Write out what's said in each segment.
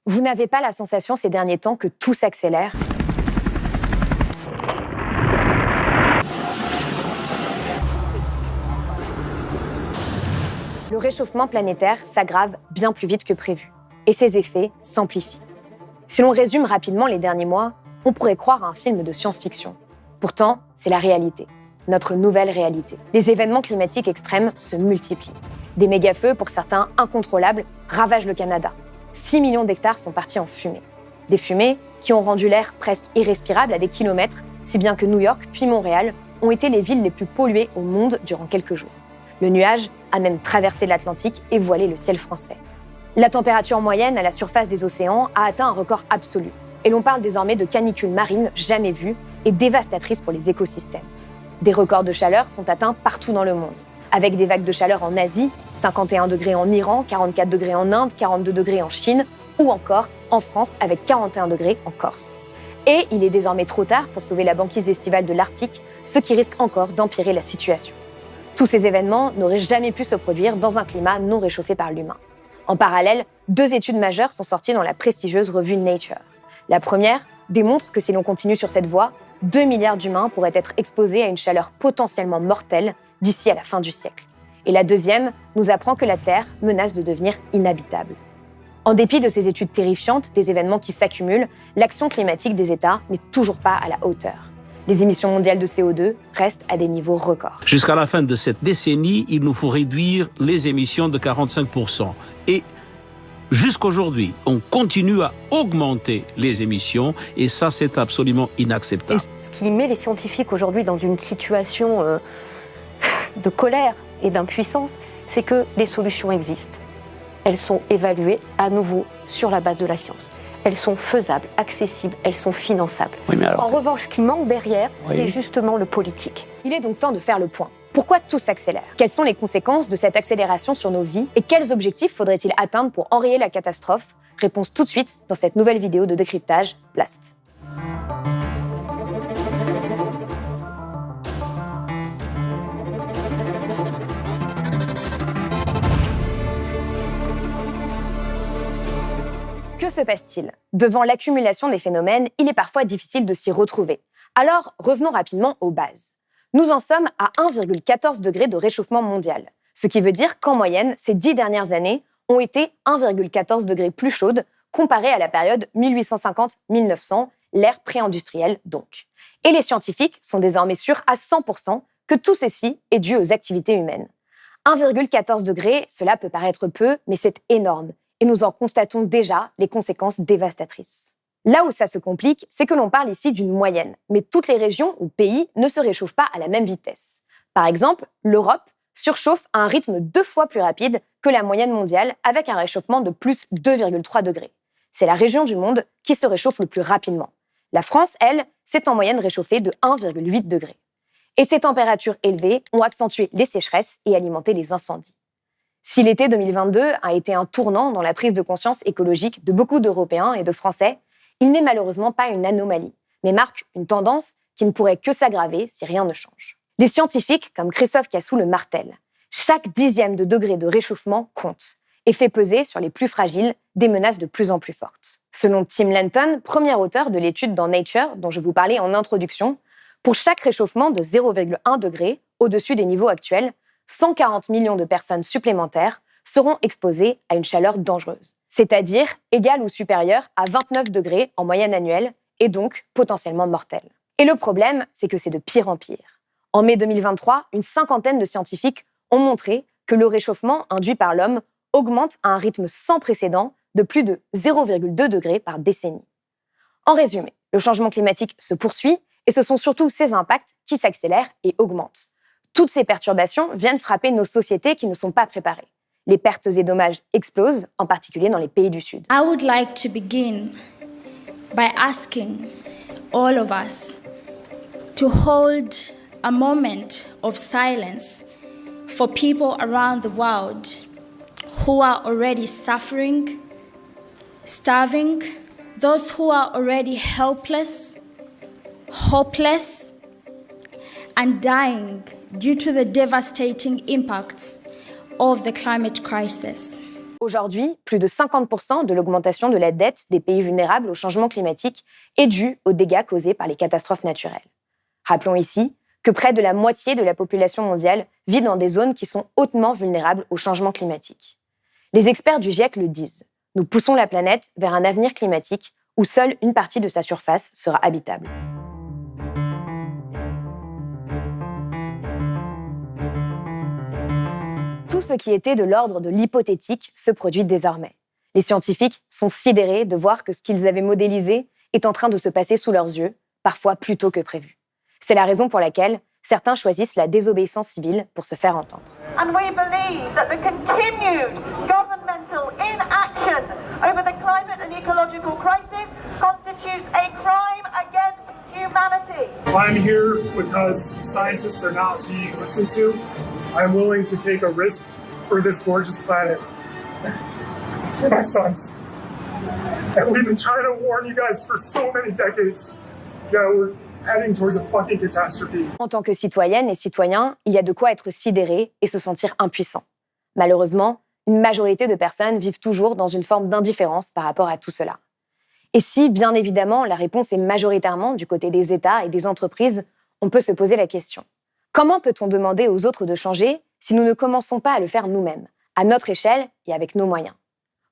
Vous n'avez pas la sensation ces derniers temps que tout s'accélère ? Le réchauffement planétaire s'aggrave bien plus vite que prévu, et ses effets s'amplifient. Si l'on résume rapidement les derniers mois, on pourrait croire à un film de science-fiction. Pourtant, c'est la réalité, notre nouvelle réalité. Les événements climatiques extrêmes se multiplient. Des méga-feux, pour certains incontrôlables, ravagent le Canada. 6 millions d'hectares sont partis en fumée. Des fumées qui ont rendu l'air presque irrespirable à des kilomètres, si bien que New York puis Montréal ont été les villes les plus polluées au monde durant quelques jours. Le nuage a même traversé l'Atlantique et voilé le ciel français. La température moyenne à la surface des océans a atteint un record absolu. Et l'on parle désormais de canicules marines jamais vues et dévastatrices pour les écosystèmes. Des records de chaleur sont atteints partout dans le monde, avec des vagues de chaleur en Asie, 51 degrés en Iran, 44 degrés en Inde, 42 degrés en Chine, ou encore en France avec 41 degrés en Corse. Et il est désormais trop tard pour sauver la banquise estivale de l'Arctique, ce qui risque encore d'empirer la situation. Tous ces événements n'auraient jamais pu se produire dans un climat non réchauffé par l'humain. En parallèle, 2 études majeures sont sorties dans la prestigieuse revue Nature. La première démontre que si l'on continue sur cette voie, 2 milliards d'humains pourraient être exposés à une chaleur potentiellement mortelle d'ici à la fin du siècle. Et la deuxième nous apprend que la Terre menace de devenir inhabitable. En dépit de ces études terrifiantes, des événements qui s'accumulent, l'action climatique des États n'est toujours pas à la hauteur. Les émissions mondiales de CO2 restent à des niveaux records. Jusqu'à la fin de cette décennie, il nous faut réduire les émissions de 45%. Et jusqu'aujourd'hui, on continue à augmenter les émissions et ça, c'est absolument inacceptable. Et ce qui met les scientifiques aujourd'hui dans une situation de colère et d'impuissance, c'est que les solutions existent. Elles sont évaluées à nouveau sur la base de la science. Elles sont faisables, accessibles, elles sont finançables. Oui, mais alors... En revanche, ce qui manque derrière, c'est justement le politique. Il est donc temps de faire le point. Pourquoi tout s'accélère ? Quelles sont les conséquences de cette accélération sur nos vies ? Et quels objectifs faudrait-il atteindre pour enrayer la catastrophe ? Réponse tout de suite dans cette nouvelle vidéo de décryptage Blast. Que se passe-t-il ? Devant l'accumulation des phénomènes, il est parfois difficile de s'y retrouver. Alors, revenons rapidement aux bases. Nous en sommes à 1,14 degré de réchauffement mondial, ce qui veut dire qu'en moyenne, ces 10 dernières années ont été 1,14 degré plus chaudes comparées à la période 1850-1900, l'ère pré-industrielle donc. Et les scientifiques sont désormais sûrs à 100% que tout ceci est dû aux activités humaines. 1,14 degré, cela peut paraître peu, mais c'est énorme. Et nous en constatons déjà les conséquences dévastatrices. Là où ça se complique, c'est que l'on parle ici d'une moyenne, mais toutes les régions ou pays ne se réchauffent pas à la même vitesse. Par exemple, l'Europe surchauffe à un rythme 2 fois plus rapide que la moyenne mondiale, avec un réchauffement de plus 2,3 degrés. C'est la région du monde qui se réchauffe le plus rapidement. La France, elle, s'est en moyenne réchauffée de 1,8 degrés. Et ces températures élevées ont accentué les sécheresses et alimenté les incendies. Si l'été 2022 a été un tournant dans la prise de conscience écologique de beaucoup d'Européens et de Français, il n'est malheureusement pas une anomalie, mais marque une tendance qui ne pourrait que s'aggraver si rien ne change. Les scientifiques, comme Christophe Cassou, le martèlent. Chaque 10e de degré de réchauffement compte et fait peser sur les plus fragiles des menaces de plus en plus fortes. Selon Tim Lenton, premier auteur de l'étude dans Nature, dont je vous parlais en introduction, pour chaque réchauffement de 0,1 degré au-dessus des niveaux actuels, 140 millions de personnes supplémentaires seront exposées à une chaleur dangereuse, c'est-à-dire égale ou supérieure à 29 degrés en moyenne annuelle et donc potentiellement mortelle. Et le problème, c'est que c'est de pire en pire. En mai 2023, une 50aine de scientifiques ont montré que le réchauffement induit par l'homme augmente à un rythme sans précédent de plus de 0,2 degrés par décennie. En résumé, le changement climatique se poursuit et ce sont surtout ses impacts qui s'accélèrent et augmentent. Toutes ces perturbations viennent frapper nos sociétés qui ne sont pas préparées. Les pertes et dommages explosent, en particulier dans les pays du Sud. I would like to begin by asking all of us to hold a moment of silence for people around the world who are already suffering, starving, those who are already helpless, hopeless, and dying due to the devastating impacts of the climate crisis. Aujourd'hui, plus de 50% de l'augmentation de la dette des pays vulnérables au changement climatique est due aux dégâts causés par les catastrophes naturelles. Rappelons ici que près de la moitié de la population mondiale vit dans des zones qui sont hautement vulnérables au changement climatique. Les experts du GIEC le disent, nous poussons la planète vers un avenir climatique où seule une partie de sa surface sera habitable. Tout ce qui était de l'ordre de l'hypothétique se produit désormais. Les scientifiques sont sidérés de voir que ce qu'ils avaient modélisé est en train de se passer sous leurs yeux, parfois plus tôt que prévu. C'est la raison pour laquelle certains choisissent la désobéissance civile pour se faire entendre. And we believe that the continued governmental inaction over the climate and ecological crisis constitutes a crime against humanity. I'm here because scientists are not being listened to. I'm willing to take a risk for this gorgeous planet, for my sons. And we've been trying to warn you guys for so many decades. We're heading towards a fucking catastrophe. En tant que citoyennes et citoyens, il y a de quoi être sidéré et se sentir impuissant. Malheureusement, une majorité de personnes vivent toujours dans une forme d'indifférence par rapport à tout cela. Et si, bien évidemment, la réponse est majoritairement du côté des États et des entreprises, on peut se poser la question. Comment peut-on demander aux autres de changer si nous ne commençons pas à le faire nous-mêmes, à notre échelle et avec nos moyens?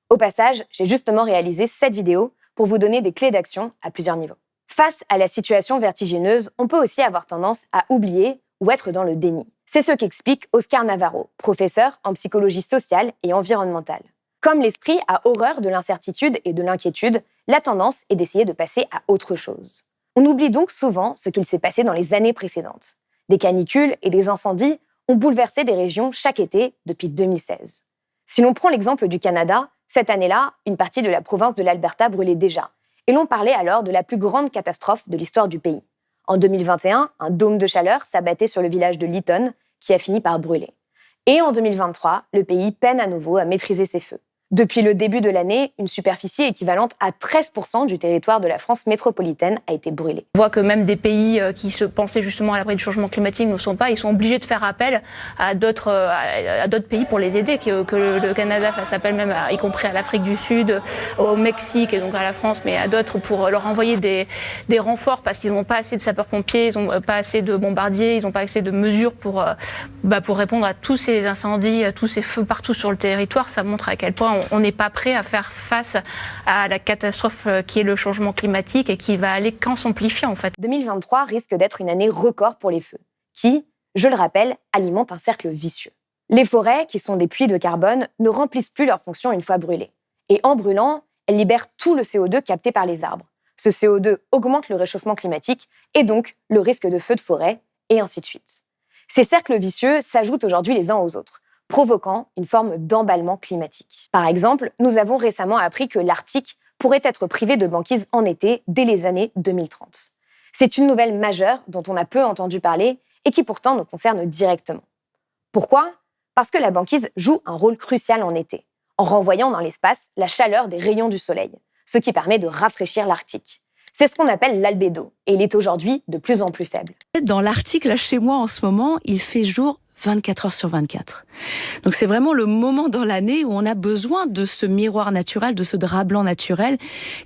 Au passage, j'ai justement réalisé cette vidéo pour vous donner des clés d'action à plusieurs niveaux. Face à la situation vertigineuse, on peut aussi avoir tendance à oublier ou être dans le déni. C'est ce qu'explique Oscar Navarro, professeur en psychologie sociale et environnementale. Comme l'esprit a horreur de l'incertitude et de l'inquiétude, la tendance est d'essayer de passer à autre chose. On oublie donc souvent ce qu'il s'est passé dans les années précédentes. Des canicules et des incendies ont bouleversé des régions chaque été depuis 2016. Si l'on prend l'exemple du Canada, cette année-là, une partie de la province de l'Alberta brûlait déjà. Et l'on parlait alors de la plus grande catastrophe de l'histoire du pays. En 2021, un dôme de chaleur s'abattait sur le village de Lytton, qui a fini par brûler. Et en 2023, le pays peine à nouveau à maîtriser ses feux. Depuis le début de l'année, une superficie équivalente à 13% du territoire de la France métropolitaine a été brûlée. On voit que même des pays qui se pensaient justement à l'abri du changement climatique ne le sont pas. Ils sont obligés de faire appel à d'autres pays pour les aider, que le Canada fasse appel même, y compris à l'Afrique du Sud, au Mexique et donc à la France, mais à d'autres pour leur envoyer des renforts parce qu'ils n'ont pas assez de sapeurs-pompiers, ils n'ont pas assez de bombardiers, ils n'ont pas assez de mesures pour répondre à tous ces incendies, à tous ces feux partout sur le territoire. Ça montre à quel point on n'est pas prêt à faire face à la catastrophe qui est le changement climatique et qui va aller qu'en s'amplifiant en fait. 2023 risque d'être une année record pour les feux, qui, je le rappelle, alimentent un cercle vicieux. Les forêts, qui sont des puits de carbone, ne remplissent plus leur fonction une fois brûlées. Et en brûlant, elles libèrent tout le CO2 capté par les arbres. Ce CO2 augmente le réchauffement climatique et donc le risque de feux de forêt, et ainsi de suite. Ces cercles vicieux s'ajoutent aujourd'hui les uns aux autres, provoquant une forme d'emballement climatique. Par exemple, nous avons récemment appris que l'Arctique pourrait être privé de banquise en été dès les années 2030. C'est une nouvelle majeure dont on a peu entendu parler et qui pourtant nous concerne directement. Pourquoi ? Parce que la banquise joue un rôle crucial en été, en renvoyant dans l'espace la chaleur des rayons du soleil, ce qui permet de rafraîchir l'Arctique. C'est ce qu'on appelle l'albédo, et il est aujourd'hui de plus en plus faible. Dans l'Arctique, là chez moi en ce moment, il fait jour 24 heures sur 24. Donc c'est vraiment le moment dans l'année où on a besoin de ce miroir naturel, de ce drap blanc naturel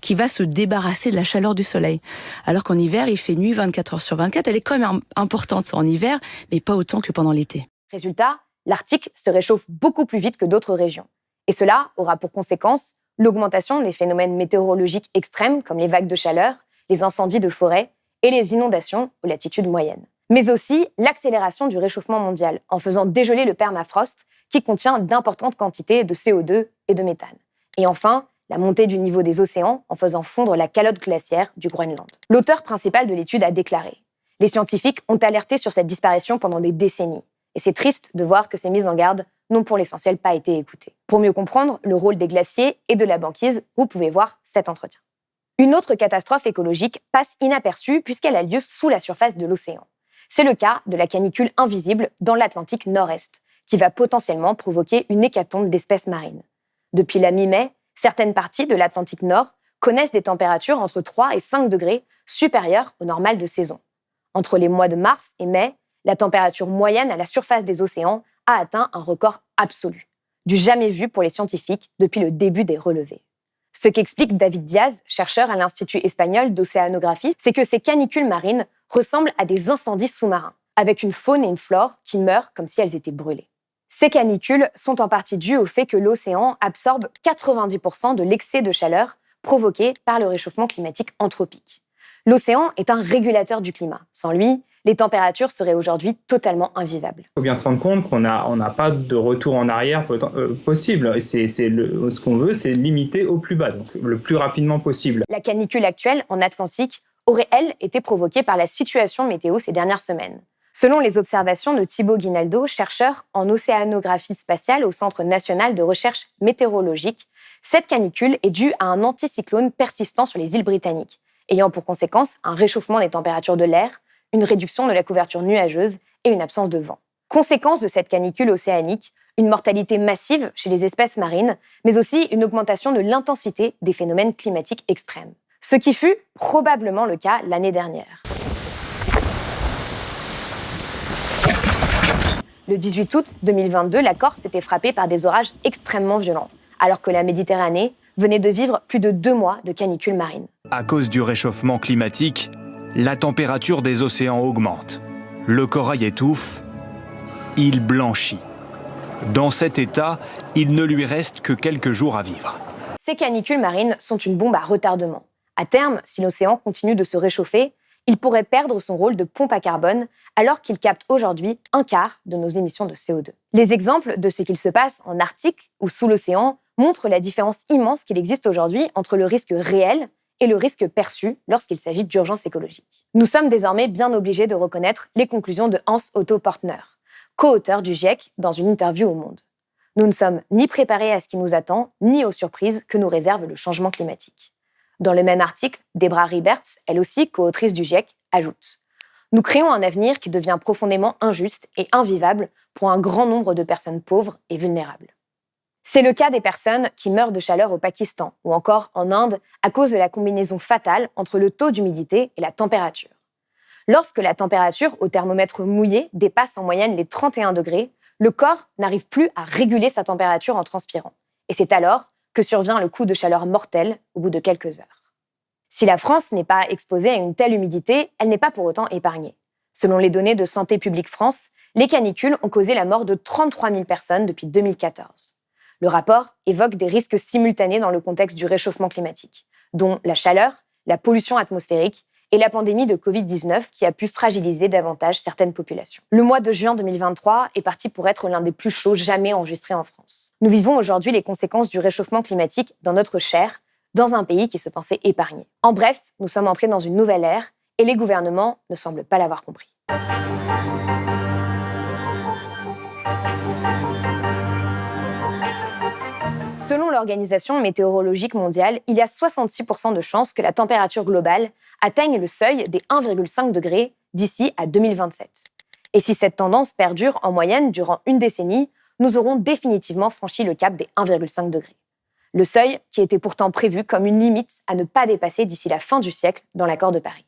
qui va se débarrasser de la chaleur du soleil. Alors qu'en hiver, il fait nuit 24 heures sur 24. Elle est quand même importante en hiver, mais pas autant que pendant l'été. Résultat, l'Arctique se réchauffe beaucoup plus vite que d'autres régions. Et cela aura pour conséquence l'augmentation des phénomènes météorologiques extrêmes comme les vagues de chaleur, les incendies de forêt et les inondations aux latitudes moyennes. Mais aussi l'accélération du réchauffement mondial en faisant dégeler le permafrost qui contient d'importantes quantités de CO2 et de méthane. Et enfin, la montée du niveau des océans en faisant fondre la calotte glaciaire du Groenland. L'auteur principal de l'étude a déclaré « Les scientifiques ont alerté sur cette disparition pendant des décennies. Et c'est triste de voir que ces mises en garde n'ont pour l'essentiel pas été écoutées. » Pour mieux comprendre le rôle des glaciers et de la banquise, vous pouvez voir cet entretien. Une autre catastrophe écologique passe inaperçue puisqu'elle a lieu sous la surface de l'océan. C'est le cas de la canicule invisible dans l'Atlantique Nord-Est, qui va potentiellement provoquer une hécatombe d'espèces marines. Depuis la mi-mai, certaines parties de l'Atlantique Nord connaissent des températures entre 3 et 5 degrés supérieures au normal de saison. Entre les mois de mars et mai, la température moyenne à la surface des océans a atteint un record absolu. du jamais vu pour les scientifiques depuis le début des relevés. Ce qu'explique David Diaz, chercheur à l'Institut espagnol d'océanographie, c'est que ces canicules marines ressemblent à des incendies sous-marins, avec une faune et une flore qui meurent comme si elles étaient brûlées. Ces canicules sont en partie dues au fait que l'océan absorbe 90% de l'excès de chaleur provoqué par le réchauffement climatique anthropique. L'océan est un régulateur du climat. Sans lui, les températures seraient aujourd'hui totalement invivables. Il faut bien se rendre compte qu'on n'a pas de retour en arrière possible. Ce qu'on veut, c'est limiter au plus bas, donc le plus rapidement possible. La canicule actuelle en Atlantique aurait, elle, été provoquée par la situation météo ces dernières semaines. Selon les observations de Thibaut Guinaldo, chercheur en océanographie spatiale au Centre national de recherche météorologique, cette canicule est due à un anticyclone persistant sur les îles britanniques, ayant pour conséquence un réchauffement des températures de l'air, une réduction de la couverture nuageuse et une absence de vent. Conséquence de cette canicule océanique, une mortalité massive chez les espèces marines, mais aussi une augmentation de l'intensité des phénomènes climatiques extrêmes. Ce qui fut probablement le cas l'année dernière. Le 18 août 2022, la Corse était frappée par des orages extrêmement violents, alors que la Méditerranée venait de vivre plus de 2 mois de canicule marine. À cause du réchauffement climatique, la température des océans augmente. Le corail étouffe, il blanchit. Dans cet état, il ne lui reste que quelques jours à vivre. Ces canicules marines sont une bombe à retardement. À terme, si l'océan continue de se réchauffer, il pourrait perdre son rôle de pompe à carbone alors qu'il capte aujourd'hui 1/4 de nos émissions de CO2. Les exemples de ce qu'il se passe en Arctique ou sous l'océan montrent la différence immense qu'il existe aujourd'hui entre le risque réel et le risque perçu lorsqu'il s'agit d'urgence écologique. Nous sommes désormais bien obligés de reconnaître les conclusions de Hans Otto Portner, co-auteur du GIEC, dans une interview au Monde. Nous ne sommes ni préparés à ce qui nous attend, ni aux surprises que nous réserve le changement climatique. Dans le même article, Debra Rieberts, elle aussi co-autrice du GIEC, ajoute « Nous créons un avenir qui devient profondément injuste et invivable pour un grand nombre de personnes pauvres et vulnérables. » C'est le cas des personnes qui meurent de chaleur au Pakistan ou encore en Inde à cause de la combinaison fatale entre le taux d'humidité et la température. Lorsque la température au thermomètre mouillé dépasse en moyenne les 31 degrés, le corps n'arrive plus à réguler sa température en transpirant. Et c'est alors que survient le coup de chaleur mortel au bout de quelques heures. Si la France n'est pas exposée à une telle humidité, elle n'est pas pour autant épargnée. Selon les données de Santé publique France, les canicules ont causé la mort de 33 000 personnes depuis 2014. Le rapport évoque des risques simultanés dans le contexte du réchauffement climatique, dont la chaleur, la pollution atmosphérique et la pandémie de Covid-19 qui a pu fragiliser davantage certaines populations. Le mois de juin 2023 est parti pour être l'un des plus chauds jamais enregistrés en France. Nous vivons aujourd'hui les conséquences du réchauffement climatique dans notre chair, dans un pays qui se pensait épargné. En bref, nous sommes entrés dans une nouvelle ère et les gouvernements ne semblent pas l'avoir compris. Selon l'Organisation météorologique mondiale, il y a 66% de chances que la température globale atteigne le seuil des 1,5 degrés d'ici à 2027. Et si cette tendance perdure en moyenne durant une décennie, nous aurons définitivement franchi le cap des 1,5 degrés. Le seuil qui était pourtant prévu comme une limite à ne pas dépasser d'ici la fin du siècle dans l'accord de Paris.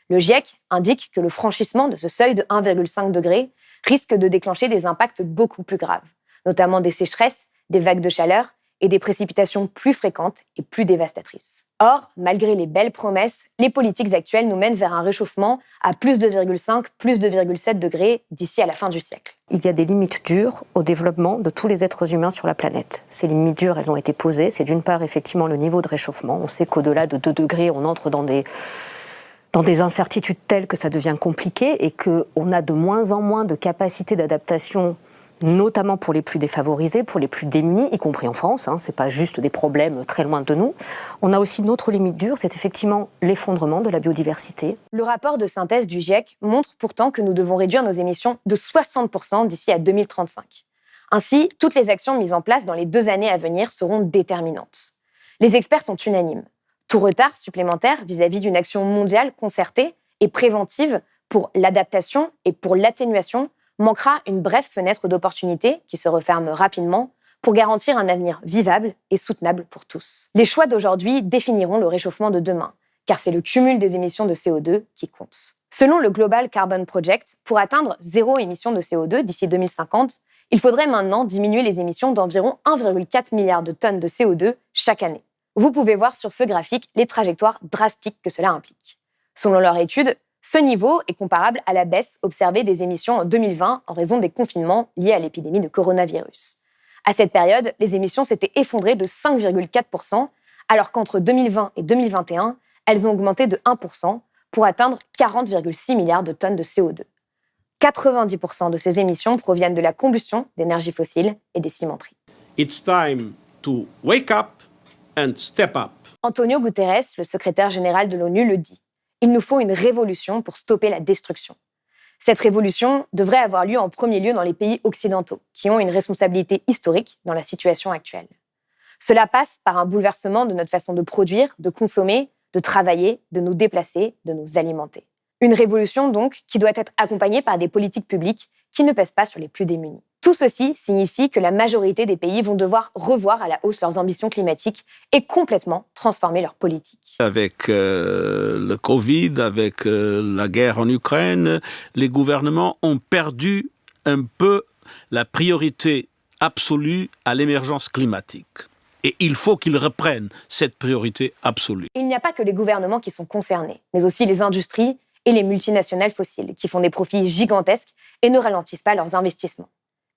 Le GIEC indique que le franchissement de ce seuil de 1,5 degré risque de déclencher des impacts beaucoup plus graves, notamment des sécheresses, des vagues de chaleur et des précipitations plus fréquentes et plus dévastatrices. Or, malgré les belles promesses, les politiques actuelles nous mènent vers un réchauffement à plus 2,5, plus 2,7 degrés d'ici à la fin du siècle. Il y a des limites dures au développement de tous les êtres humains sur la planète. Ces limites dures, elles ont été posées. C'est d'une part, effectivement, le niveau de réchauffement. On sait qu'au-delà de 2 degrés, on entre dans des incertitudes telles que ça devient compliqué et qu'on a de moins en moins de capacité d'adaptation, notamment pour les plus défavorisés, pour les plus démunis, y compris en France. C'est pas juste des problèmes très loin de nous. On a aussi une autre limite dure, c'est effectivement l'effondrement de la biodiversité. Le rapport de synthèse du GIEC montre pourtant que nous devons réduire nos émissions de 60% d'ici à 2035. Ainsi, toutes les actions mises en place dans les 2 années à venir seront déterminantes. Les experts sont unanimes. Tout retard supplémentaire vis-à-vis d'une action mondiale concertée et préventive pour l'adaptation et pour l'atténuation manquera une brève fenêtre d'opportunité qui se referme rapidement pour garantir un avenir vivable et soutenable pour tous. Les choix d'aujourd'hui définiront le réchauffement de demain, car c'est le cumul des émissions de CO2 qui compte. Selon le Global Carbon Project, pour atteindre 0 émission de CO2 d'ici 2050, Il faudrait maintenant diminuer les émissions d'environ 1,4 milliard de tonnes de CO2 chaque année. Vous pouvez voir sur ce graphique les trajectoires drastiques que cela implique. Selon leur étude, ce niveau est comparable à la baisse observée des émissions en 2020 en raison des confinements liés à l'épidémie de coronavirus. À cette période, les émissions s'étaient effondrées de 5,4%, alors qu'entre 2020 et 2021, elles ont augmenté de 1% pour atteindre 40,6 milliards de tonnes de CO2. 90% de ces émissions proviennent de la combustion d'énergies fossiles et des cimenteries. It's time to wake up and step up. Antonio Guterres, le secrétaire général de l'ONU, le dit. Il nous faut une révolution pour stopper la destruction. Cette révolution devrait avoir lieu en premier lieu dans les pays occidentaux, qui ont une responsabilité historique dans la situation actuelle. Cela passe par un bouleversement de notre façon de produire, de consommer, de travailler, de nous déplacer, de nous alimenter. Une révolution, donc, qui doit être accompagnée par des politiques publiques qui ne pèsent pas sur les plus démunis. Tout ceci signifie que la majorité des pays vont devoir revoir à la hausse leurs ambitions climatiques et complètement transformer leurs politiques. Avec le Covid, avec la guerre en Ukraine, les gouvernements ont perdu un peu la priorité absolue à l'émergence climatique. Et il faut qu'ils reprennent cette priorité absolue. Il n'y a pas que les gouvernements qui sont concernés, mais aussi les industries et les multinationales fossiles, qui font des profits gigantesques et ne ralentissent pas leurs investissements.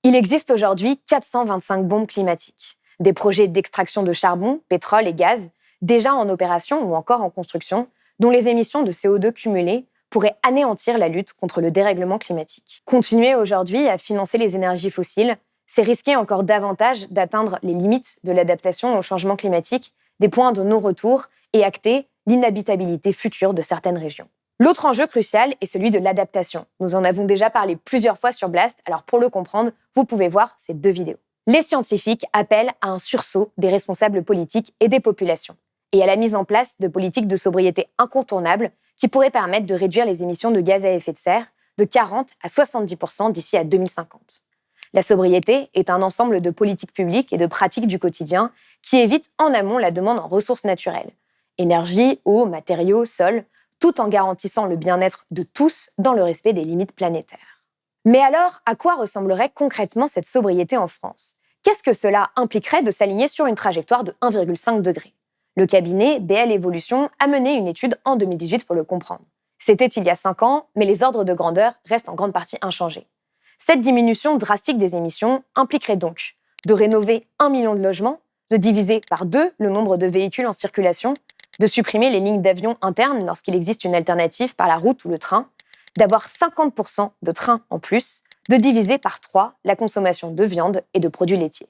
Il existe aujourd'hui 425 bombes climatiques, des projets d'extraction de charbon, pétrole et gaz, déjà en opération ou encore en construction, dont les émissions de CO2 cumulées pourraient anéantir la lutte contre le dérèglement climatique. Continuer aujourd'hui à financer les énergies fossiles, c'est risquer encore davantage d'atteindre les limites de l'adaptation au changement climatique, des points de non-retour et acter l'inhabitabilité future de certaines régions. L'autre enjeu crucial est celui de l'adaptation. Nous en avons déjà parlé plusieurs fois sur Blast, alors pour le comprendre, vous pouvez voir ces 2 vidéos. Les scientifiques appellent à un sursaut des responsables politiques et des populations, et à la mise en place de politiques de sobriété incontournables qui pourraient permettre de réduire les émissions de gaz à effet de serre de 40 à 70% d'ici à 2050. La sobriété est un ensemble de politiques publiques et de pratiques du quotidien qui évitent en amont la demande en ressources naturelles, énergie, eau, matériaux, sol, tout en garantissant le bien-être de tous dans le respect des limites planétaires. Mais alors, à quoi ressemblerait concrètement cette sobriété en France ? Qu'est-ce que cela impliquerait de s'aligner sur une trajectoire de 1,5 degré ? Le cabinet BL Evolution a mené une étude en 2018 pour le comprendre. C'était il y a 5 ans, mais les ordres de grandeur restent en grande partie inchangés. Cette diminution drastique des émissions impliquerait donc de rénover 1 million de logements, de diviser par 2 le nombre de véhicules en circulation, de supprimer les lignes d'avion internes lorsqu'il existe une alternative par la route ou le train, d'avoir 50% de trains en plus, de diviser par 3 la consommation de viande et de produits laitiers.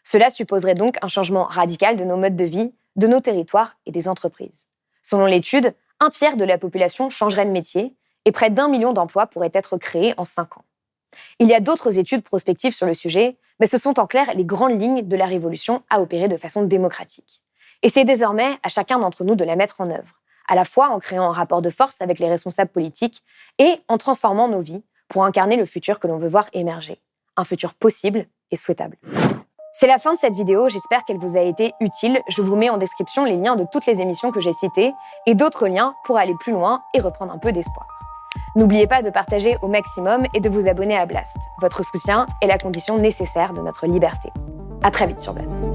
Cela supposerait donc un changement radical de nos modes de vie, de nos territoires et des entreprises. Selon l'étude, 1/3 de la population changerait de métier et près d'1 million d'emplois pourraient être créés en 5 ans. Il y a d'autres études prospectives sur le sujet, mais ce sont en clair les grandes lignes de la révolution à opérer de façon démocratique. Et c'est désormais à chacun d'entre nous de la mettre en œuvre, à la fois en créant un rapport de force avec les responsables politiques et en transformant nos vies pour incarner le futur que l'on veut voir émerger. Un futur possible et souhaitable. C'est la fin de cette vidéo, j'espère qu'elle vous a été utile. Je vous mets en description les liens de toutes les émissions que j'ai citées et d'autres liens pour aller plus loin et reprendre un peu d'espoir. N'oubliez pas de partager au maximum et de vous abonner à Blast. Votre soutien est la condition nécessaire de notre liberté. À très vite sur Blast.